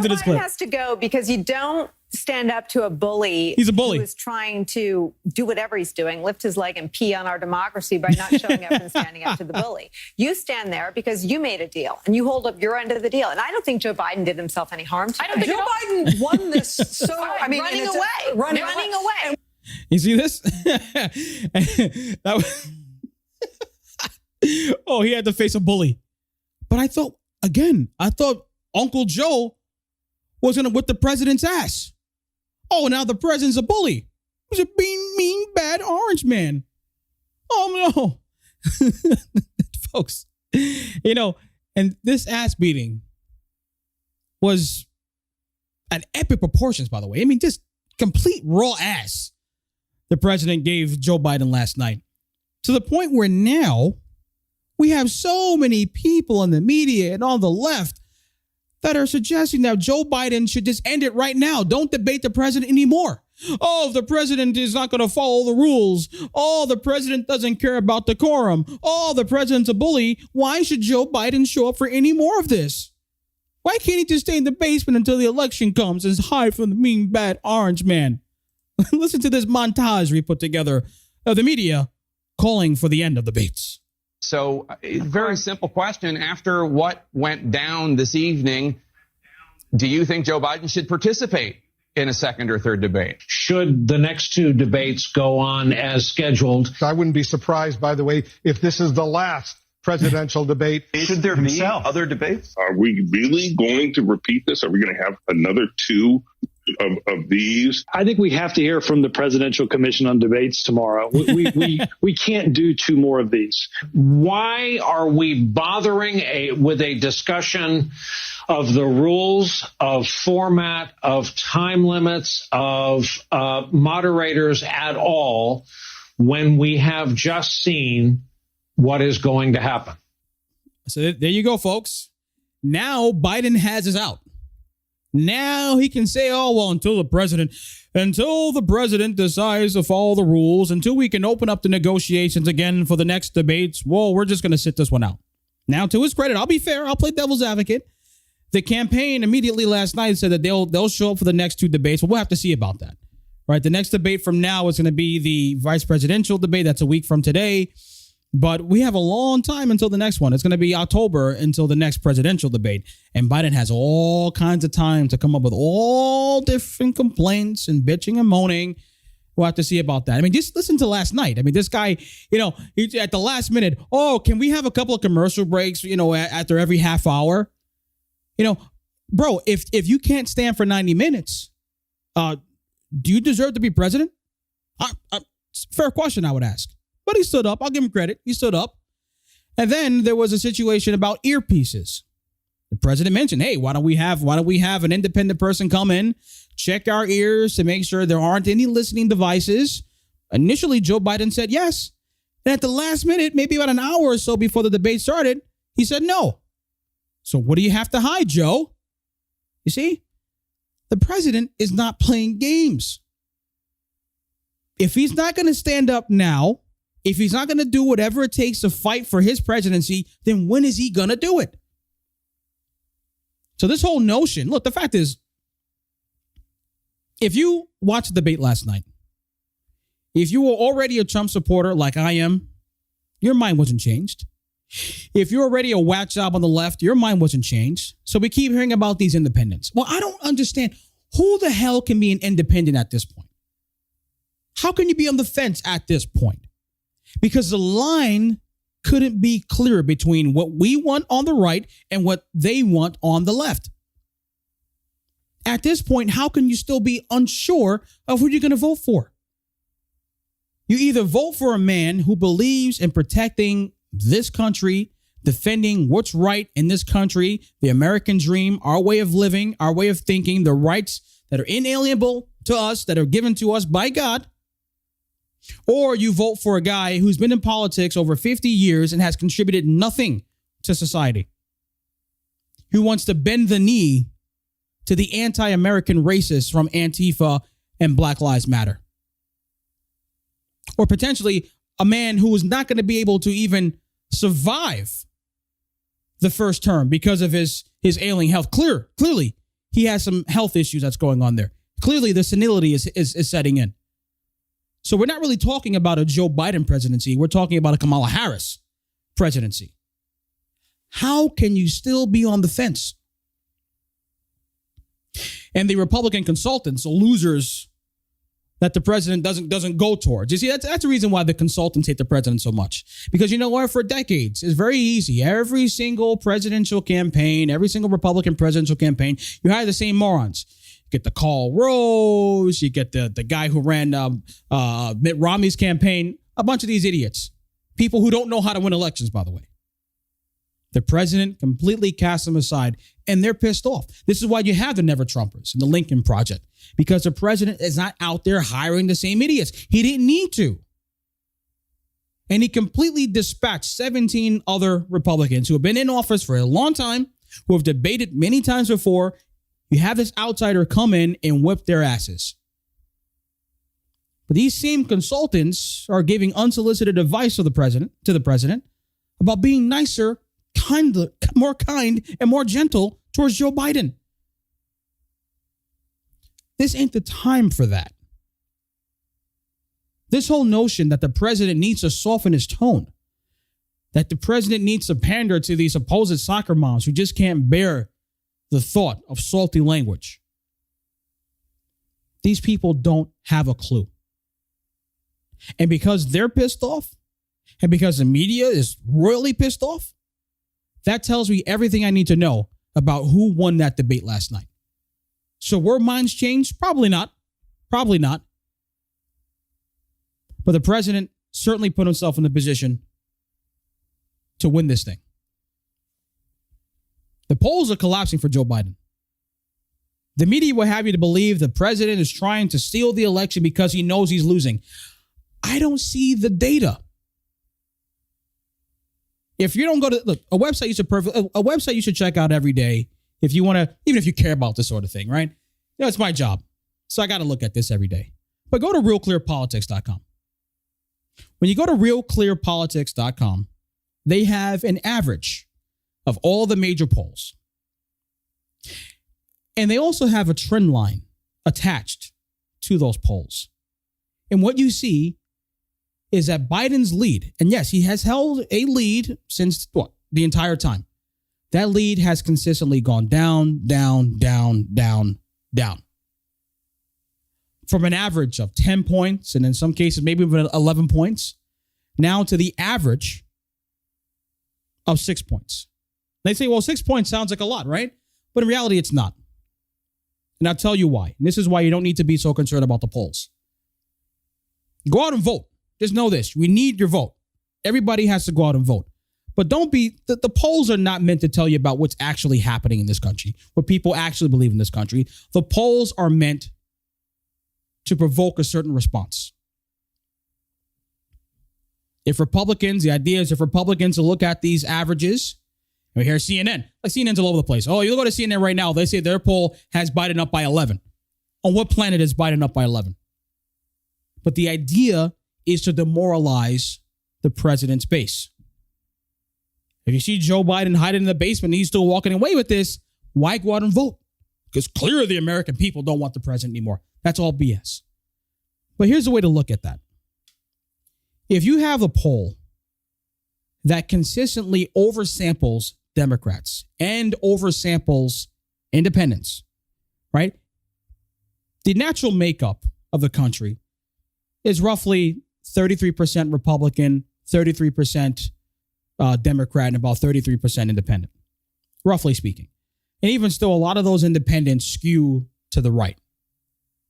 to this clip. Biden has to go because you don't stand up to a bully. He's a bully. Who is trying to do whatever he's doing, lift his leg and pee on our democracy by not showing up and standing up to the bully. You stand there because you made a deal and you hold up your end of the deal. And I don't think Joe Biden did himself any harm today. I don't think Joe Biden won this. So running away. You see this? He had to face a bully. But I thought Uncle Joe was going to whip the president's ass. Now the president's a bully. He's a mean, bad orange man. Oh, no. Folks, and this ass beating was an epic proportions, by the way. I mean, just complete raw ass the president gave Joe Biden last night, to the point where now we have so many people in the media and on the left that are suggesting that Joe Biden should just end it right now. Don't debate the president anymore. If the president is not going to follow the rules. The president doesn't care about decorum. The president's a bully. Why should Joe Biden show up for any more of this? Why can't he just stay in the basement until the election comes and hide from the mean, bad orange man? Listen to this montage we put together of the media calling for the end of debates. So, very simple question. After what went down this evening, Do you think Joe Biden should participate in a second or third debate? Should the next two debates go on as scheduled? I wouldn't be surprised, by the way, if this is the last presidential debate. Should there be other debates? Are we really going to repeat this? Are we going to have another two of these? I think we have to hear from the Presidential Commission on Debates tomorrow. We can't do two more of these. Why are we bothering with a discussion of the rules, of format, of time limits, of moderators at all when we have just seen what is going to happen? So there you go, folks. Now Biden has his out. Now he can say, oh, well, until the president decides to follow the rules, until we can open up the negotiations again for the next debates, well, we're just going to sit this one out. Now, to his credit, I'll be fair. I'll play devil's advocate. The campaign immediately last night said that they'll show up for the next two debates, but we'll have to see about that. Right? The next debate from now is going to be the vice presidential debate. That's a week from today. But we have a long time until the next one. It's going to be October until the next presidential debate. And Biden has all kinds of time to come up with all different complaints and bitching and moaning. We'll have to see about that. I mean, just listen to last night. I mean, this guy, he, at the last minute, oh, can we have a couple of commercial breaks, after every half hour? Bro, if you can't stand for 90 minutes, do you deserve to be president? Fair question, I would ask. But he stood up. I'll give him credit. He stood up. And then there was a situation about earpieces. The president mentioned, hey, why don't we have an independent person come in, check our ears to make sure there aren't any listening devices? Initially, Joe Biden said yes. And at the last minute, maybe about an hour or so before the debate started, he said no. So what do you have to hide, Joe? You see, the president is not playing games. If he's not going to stand up now, if he's not going to do whatever it takes to fight for his presidency, then when is he going to do it? So this whole notion, look, the fact is, if you watched the debate last night, if you were already a Trump supporter like I am, your mind wasn't changed. If you're already a whack job on the left, your mind wasn't changed. So we keep hearing about these independents. Well, I don't understand. Who the hell can be an independent at this point? How can you be on the fence at this point? Because the line couldn't be clearer between what we want on the right and what they want on the left. At this point, how can you still be unsure of who you're going to vote for? You either vote for a man who believes in protecting this country, defending what's right in this country, the American dream, our way of living, our way of thinking, the rights that are inalienable to us, that are given to us by God, or you vote for a guy who's been in politics over 50 years and has contributed nothing to society, who wants to bend the knee to the anti-American racists from Antifa and Black Lives Matter. Or potentially a man who is not going to be able to even survive the first term because of his ailing health. Clearly, he has some health issues that's going on there. Clearly, the senility is setting in. So we're not really talking about a Joe Biden presidency. We're talking about a Kamala Harris presidency. How can you still be on the fence? And the Republican consultants, the losers that the president doesn't go towards. You see, that's the reason why the consultants hate the president so much. Because you know what? For decades, it's very easy. Every single presidential campaign, every single Republican presidential campaign, you hire the same morons. You get the Karl Rove, you get the guy who ran Mitt Romney's campaign, a bunch of these idiots. People who don't know how to win elections, by the way. The president completely casts them aside, and they're pissed off. This is why you have the Never Trumpers and the Lincoln Project, because the president is not out there hiring the same idiots. He didn't need to. And he completely dispatched 17 other Republicans who have been in office for a long time, who have debated many times before. You have this outsider come in and whip their asses. But these same consultants are giving unsolicited advice to the president about being nicer, more kind, and more gentle towards Joe Biden. This ain't the time for that. This whole notion that the president needs to soften his tone, that the president needs to pander to these supposed soccer moms who just can't bear the thought of salty language. These people don't have a clue. And because they're pissed off, and because the media is royally pissed off, that tells me everything I need to know about who won that debate last night. So were minds changed? Probably not. Probably not. But the president certainly put himself in the position to win this thing. The polls are collapsing for Joe Biden. The media will have you to believe the president is trying to steal the election because he knows he's losing. I don't see the data. If you don't go to look, a website you should check out every day if you want to, even if you care about this sort of thing, right? You know, it's my job. So I got to look at this every day. But go to realclearpolitics.com. When you go to realclearpolitics.com, they have an average of all the major polls. And they also have a trend line attached to those polls. And what you see is that Biden's lead, and yes, he has held a lead since the entire time. That lead has consistently gone down, down, down, down, down. From an average of 10 points, and in some cases, maybe even 11 points, now to the average of 6 points. They say, well, 6 points sounds like a lot, right? But in reality, it's not. And I'll tell you why. And this is why you don't need to be so concerned about the polls. Go out and vote. Just know this. We need your vote. Everybody has to go out and vote. But don't be, the polls are not meant to tell you about what's actually happening in this country, what people actually believe in this country. The polls are meant to provoke a certain response. If Republicans, the idea is if Republicans will look at these averages, we hear CNN, like CNN's all over the place. Oh, you go to CNN right now, they say their poll has Biden up by 11. On what planet is Biden up by 11? But the idea is to demoralize the president's base. If you see Joe Biden hiding in the basement and he's still walking away with this, why go out and vote? Because clearly the American people don't want the president anymore. That's all BS. But here's the way to look at that. If you have a poll that consistently oversamples Democrats and oversamples independents, right? The natural makeup of the country is roughly 33% Republican, 33% Democrat, and about 33% independent, roughly speaking. And even still, a lot of those independents skew to the right.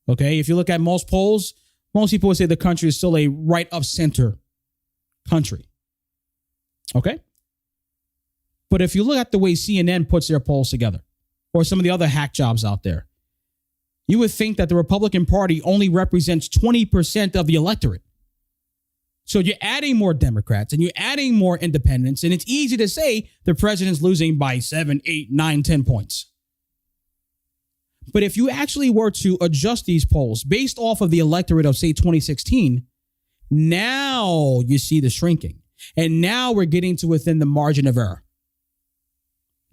Okay, if you look at most polls, most people would say the country is still a right of center country. Okay? But if you look at the way CNN puts their polls together, or some of the other hack jobs out there, you would think that the Republican Party only represents 20% of the electorate. So you're adding more Democrats and you're adding more independents, and it's easy to say the president's losing by 7, 8, 9, 10 points. But if you actually were to adjust these polls based off of the electorate of, say, 2016, now you see the shrinking. And now we're getting to within the margin of error.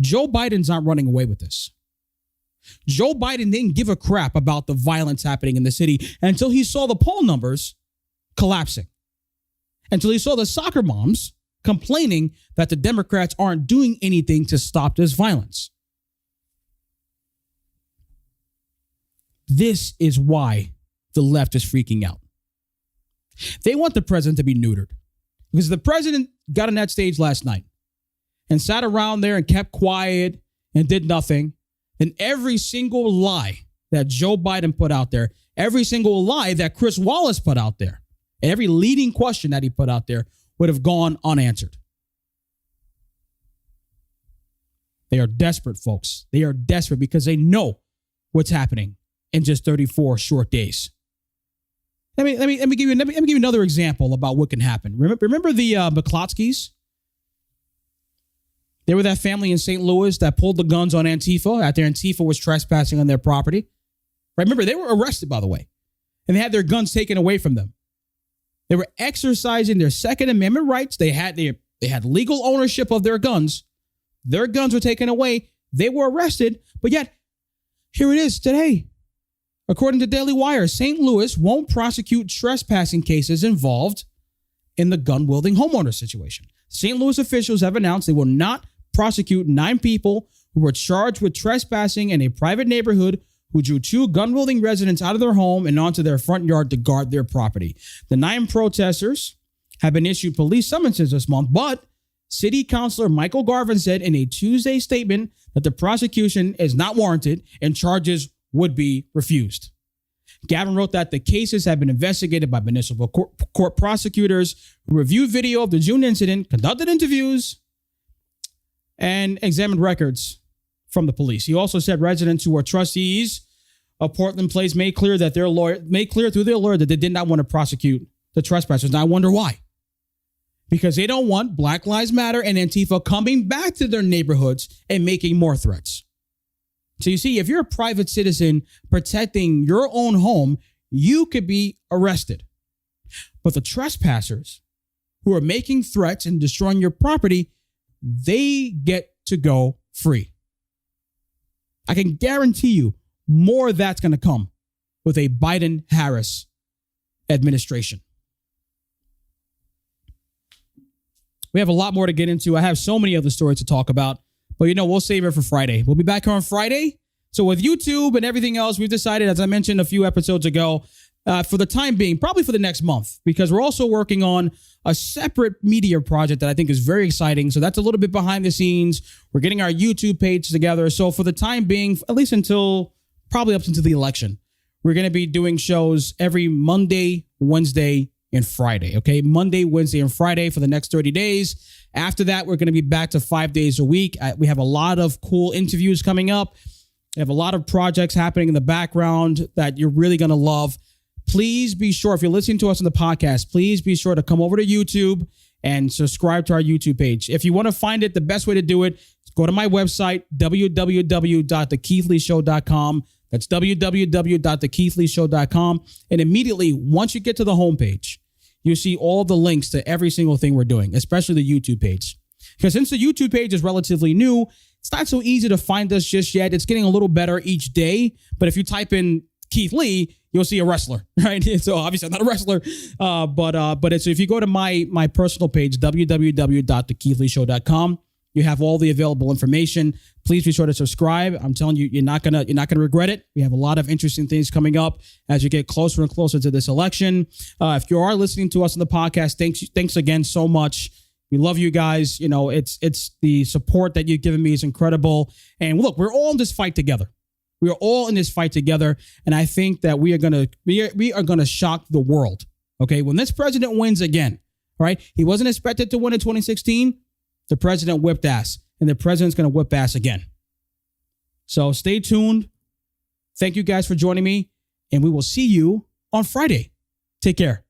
Joe Biden's not running away with this. Joe Biden didn't give a crap about the violence happening in the city until he saw the poll numbers collapsing. Until he saw the soccer moms complaining that the Democrats aren't doing anything to stop this violence. This is why the left is freaking out. They want the president to be neutered. Because the president got on that stage last night and sat around there and kept quiet and did nothing, then every single lie that Joe Biden put out there, every single lie that Chris Wallace put out there, every leading question that he put out there would have gone unanswered. They are desperate, folks. They are desperate because they know what's happening in just 34 short days. Let me give you another example about what can happen. Remember the McClotskys? They were that family in St. Louis that pulled the guns on Antifa after Antifa was trespassing on their property. Right? Remember, they were arrested, by the way, and they had their guns taken away from them. They were exercising their Second Amendment rights. They had legal ownership of their guns. Their guns were taken away. They were arrested, but yet here it is today. According to Daily Wire, St. Louis won't prosecute trespassing cases involved in the gun-wielding homeowner situation. St. Louis officials have announced they will not prosecute 9 people who were charged with trespassing in a private neighborhood who drew 2 gun-wielding residents out of their home and onto their front yard to guard their property. The 9 protesters have been issued police summonses this month, but City Councilor Michael Garvin said in a Tuesday statement that the prosecution is not warranted and charges would be refused. Gavin wrote that the cases have been investigated by municipal court prosecutors who reviewed video of the June incident, conducted interviews, and examined records from the police. He also said residents who are trustees of Portland Place made clear through their lawyer that they did not want to prosecute the trespassers. And I wonder why. Because they don't want Black Lives Matter and Antifa coming back to their neighborhoods and making more threats. So you see, if you're a private citizen protecting your own home, you could be arrested. But the trespassers who are making threats and destroying your property, they get to go free. I can guarantee you more of that's going to come with a Biden-Harris administration. We have a lot more to get into. I have so many other stories to talk about, but we'll save it for Friday. We'll be back here on Friday. So with YouTube and everything else, we've decided, as I mentioned a few episodes ago, for the time being, probably for the next month, because we're also working on a separate media project that I think is very exciting. So that's a little bit behind the scenes. We're getting our YouTube page together. So for the time being, at least probably up until the election, we're going to be doing shows every Monday, Wednesday, and Friday. Okay. Monday, Wednesday, and Friday for the next 30 days. After that, we're going to be back to 5 days a week. We have a lot of cool interviews coming up. We have a lot of projects happening in the background that you're really going to love. Please be sure, if you're listening to us on the podcast, please be sure to come over to YouTube and subscribe to our YouTube page. If you want to find it, the best way to do it is go to my website, www.thekeithleeshow.com. That's www.thekeithleeshow.com. And immediately, once you get to the homepage, you see all the links to every single thing we're doing, especially the YouTube page. Because since the YouTube page is relatively new, it's not so easy to find us just yet. It's getting a little better each day. But if you type in Keith Lee, you'll see a wrestler, right? So obviously I'm not a wrestler, but it's, if you go to my personal page, www.thekeithleeshow.com, you have all the available information. Please be sure to subscribe. I'm telling you, you're not gonna regret it. We have a lot of interesting things coming up as you get closer and closer to this election. If you are listening to us on the podcast, thanks again so much. We love you guys. It's the support that you've given me is incredible. And look, we're all in this fight together. We are all in this fight together, and I think that we are gonna shock the world. Okay, when this president wins again, right? He wasn't expected to win in 2016. The president whipped ass, and the president's gonna whip ass again. So stay tuned. Thank you guys for joining me, and we will see you on Friday. Take care.